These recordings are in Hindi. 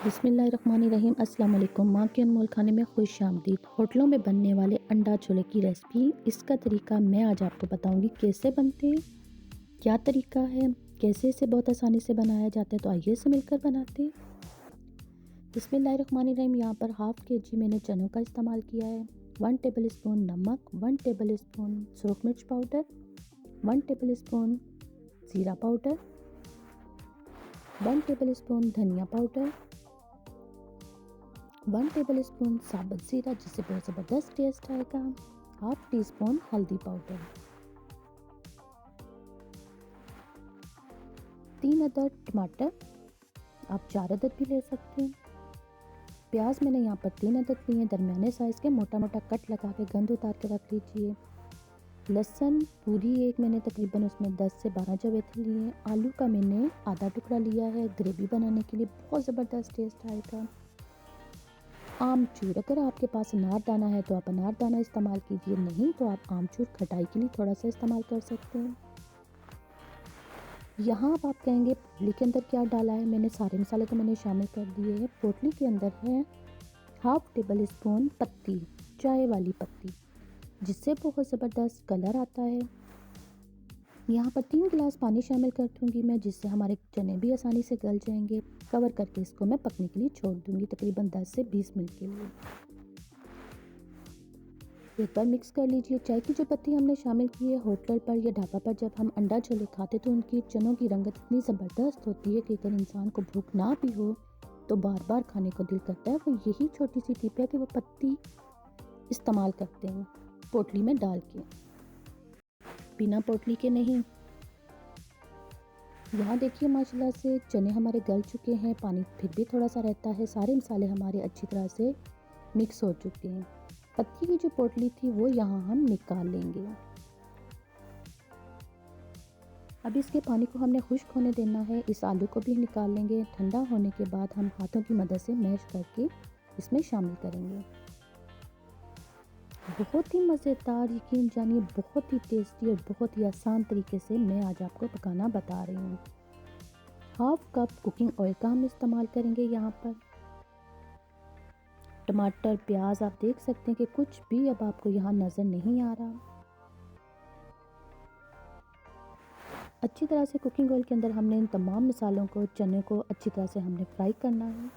बिस्मिल्लाहिर्रहमानिर्रहीम। अस्सलाम वालेकुम। माँ के अनमोल खाने में खुश आमदीद। होटलों में बनने वाले अंडा छोले की रेसिपी, इसका तरीका मैं आज आपको बताऊंगी कैसे बनते हैं, क्या तरीका है, कैसे इसे बहुत आसानी से बनाया जाता है। तो आइए इसे मिलकर बनाते हैं। बिस्मिल्लाहिर्रहमानिर्रहीम। यहाँ पर हाफ़ kg मैंने चनों का इस्तेमाल किया है। 1 टेबल स्पून नमक, 1 टेबल स्पून सुरख मिर्च पाउडर, 1 टेबल स्पून ज़ीरा पाउडर, 1 टेबल स्पून धनिया पाउडर, 1 टेबल स्पून साबुत ज़ीरा जिससे बहुत ज़बरदस्त टेस्ट आएगा, हाफ टी स्पून हल्दी पाउडर, 3 अदद टमाटर, आप 4 अदद भी ले सकते हैं। प्याज मैंने यहाँ पर 3 अदद लिए हैं, दरमियाने साइज़ के, मोटा मोटा कट लगा के गंद उतार के रख लीजिए। लहसुन पूरी एक मैंने तकरीबन उसमें 10 से 12 जवेथे लिए हैं। आलू का मैंने आधा टुकड़ा लिया है, ग्रेवी बनाने के लिए बहुत ज़बरदस्त टेस्ट आएगा। आमचूर, अगर आपके पास अनारदाना है तो आप अनारदाना इस्तेमाल कीजिए, नहीं तो आप आमचूर खटाई के लिए थोड़ा सा इस्तेमाल कर सकते हैं। यहाँ अब आप कहेंगे पोटली के अंदर क्या डाला है। मैंने सारे मसाले तो मैंने शामिल कर दिए हैं। पोटली के अंदर है हाफ टेबल स्पून पत्ती, चाय वाली पत्ती, जिससे बहुत ज़बरदस्त कलर आता है। यहाँ पर 3 गिलास पानी शामिल कर दूँगी मैं, जिससे हमारे चने भी आसानी से गल जाएंगे। कवर करके इसको मैं पकने के लिए छोड़ दूँगी तकरीबन 10 से 20 मिनट के लिए। एक बार मिक्स कर लीजिए। चाय की जो पत्ती हमने शामिल की है, होटल पर या ढाबा पर जब हम अंडा छोले खाते तो उनकी चनों की रंगत इतनी ज़बरदस्त होती है कि अगर इंसान को भूख ना भी हो तो बार बार खाने को दिल करता है। वो यही छोटी सी टिप है कि वो पत्ती इस्तेमाल करते हैं पोटली में डाल के, बिना पोटली के नहीं। यहाँ देखिए माशाल्लाह से चने हमारे गल चुके हैं, पानी फिर भी थोड़ा सा रहता है। सारे मसाले हमारे अच्छी तरह से मिक्स हो चुके हैं। पत्ती की जो पोटली थी वो यहाँ हम निकाल लेंगे। अब इसके पानी को हमने खुश्क होने देना है। इस आलू को भी निकाल लेंगे। ठंडा होने के बाद हम हाथों की मदद से मैश करके इसमें शामिल करेंगे। बहुत ही मज़ेदार, यकीन जानिए बहुत ही टेस्टी और बहुत ही आसान तरीके से मैं आज आपको पकाना बता रही हूँ। हाफ कप कुकिंग ऑयल का हम इस्तेमाल करेंगे यहाँ पर। टमाटर, प्याज, आप देख सकते हैं कि कुछ भी अब आपको यहाँ नज़र नहीं आ रहा। अच्छी तरह से कुकिंग ऑयल के अंदर हमने इन तमाम मसालों को, चने को अच्छी तरह से हमने फ्राई करना है।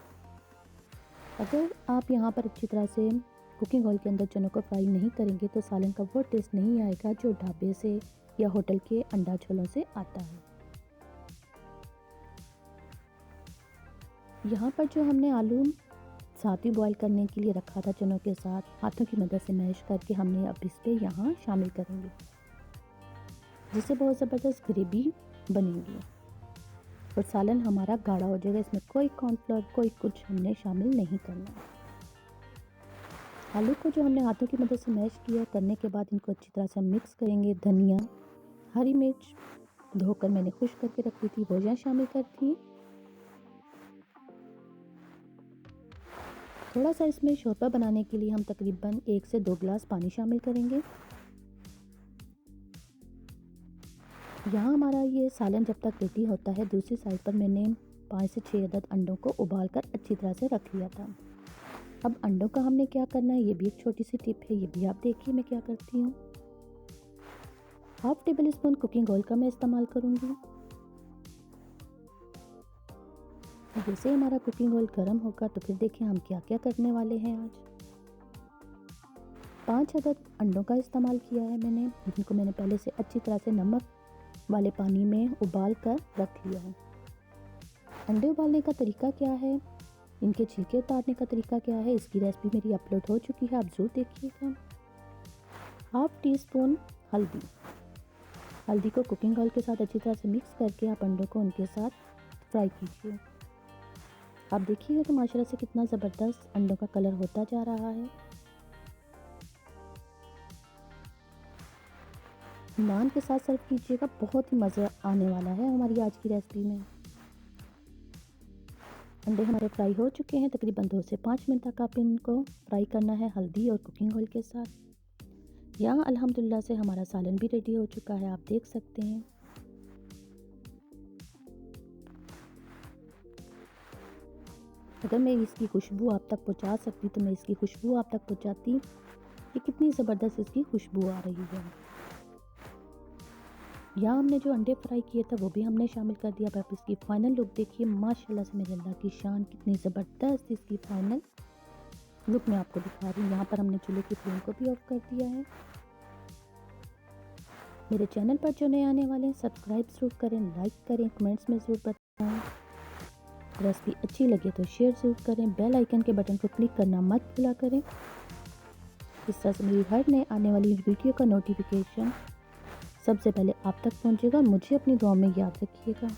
अगर आप यहाँ पर अच्छी तरह से कुकिंग ऑयल के अंदर चनों को फ्राई नहीं करेंगे तो सालन का वो टेस्ट नहीं आएगा जो ढाबे से या होटल के अंडा छोलों से आता है। यहाँ पर जो हमने आलू साथ ही बॉईल करने के लिए रखा था चनों के साथ, हाथों की मदद से मैश करके हमने अब इस पे यहाँ शामिल करेंगे, जिससे बहुत ज़बरदस्त ग्रेवी बनेगी और सालन हमारा गाढ़ा हो जाएगा। इसमें कोई कॉर्नफ्लोर, कोई कुछ हमने शामिल नहीं करना। आलू को जो हमने हाथों की मदद से मैश किया करने के बाद इनको अच्छी तरह से हम मिक्स करेंगे। धनिया, हरी मिर्च धोकर मैंने खुश्क करके रखी थी वो यहाँ शामिल कर दी। थोड़ा सा इसमें शोरबा बनाने के लिए हम तकरीबन 1 से 2 गिलास पानी शामिल करेंगे। यहाँ हमारा ये सालन जब तक रेडी होता है, दूसरी साइड पर मैंने 5 से 6 अदद अंडों को उबाल कर अच्छी तरह से रख लिया था। अब अंडों का हमने क्या करना है, ये भी एक छोटी सी टिप है, ये भी आप देखिए मैं क्या करती हूँ। Half table spoon cooking oil का मैं इस्तेमाल करूँगी। जैसे हमारा कुकिंग ऑयल गर्म होगा तो फिर देखिए हम क्या क्या करने वाले हैं। आज 5 अदद अंडों का इस्तेमाल किया है मैंने, जिनको मैंने पहले से अच्छी तरह से नमक वाले पानी में उबाल कर रख लिया है। अंडे उबालने का तरीका क्या है, इनके छिलके उतारने का तरीका क्या है, इसकी रेसिपी मेरी अपलोड हो चुकी है, आप ज़रूर देखिएगा। हाफ टी स्पून हल्दी, हल्दी को कुकिंग ऑयल के साथ अच्छी तरह से मिक्स करके आप अंडों को उनके साथ फ्राई कीजिए। आप देखिएगा कि माशाल्लाह से कितना ज़बरदस्त अंडों का कलर होता जा रहा है। नान के साथ सर्व कीजिएगा, बहुत ही मज़ा आने वाला है हमारी आज की रेसिपी में। अंडे हमारे फ्राई हो चुके हैं, तकरीबन 2 से 5 मिनट तक आप इनको फ्राई करना है हल्दी और कुकिंग ऑयल के साथ। यहाँ अल्हम्दुलिल्लाह से हमारा सालन भी रेडी हो चुका है, आप देख सकते हैं। अगर मैं इसकी खुशबू आप तक पहुंचा सकती तो मैं इसकी खुशबू आप तक पहुंचाती। ये कितनी ज़बरदस्त इसकी खुशबू आ रही है। यहाँ हमने जो अंडे फ्राई किए थे वो भी हमने शामिल कर दिया। अब आप इसकी फाइनल लुक देखिए, माशाल्लाह से मेरे अल्लाह की शान, कितनी ज़बरदस्त इसकी फाइनल लुक मैं आपको दिखा रही हूँ। यहाँ पर हमने चूल्हे की फ्लेम को भी ऑफ कर दिया है। मेरे चैनल पर जो नए आने वाले हैं सब्सक्राइब ज़रूर करें, लाइक करें, कमेंट्स में ज़रूर बताएं। रेसिपी अच्छी लगे तो शेयर ज़रूर करें। बेल आइकन के बटन को क्लिक करना मत भूला करें। इस तरह से मेरी हर नए आने वाली वीडियो का नोटिफिकेशन सबसे पहले आप तक पहुंचेगा। मुझे अपनी दुआ में याद रखिएगा।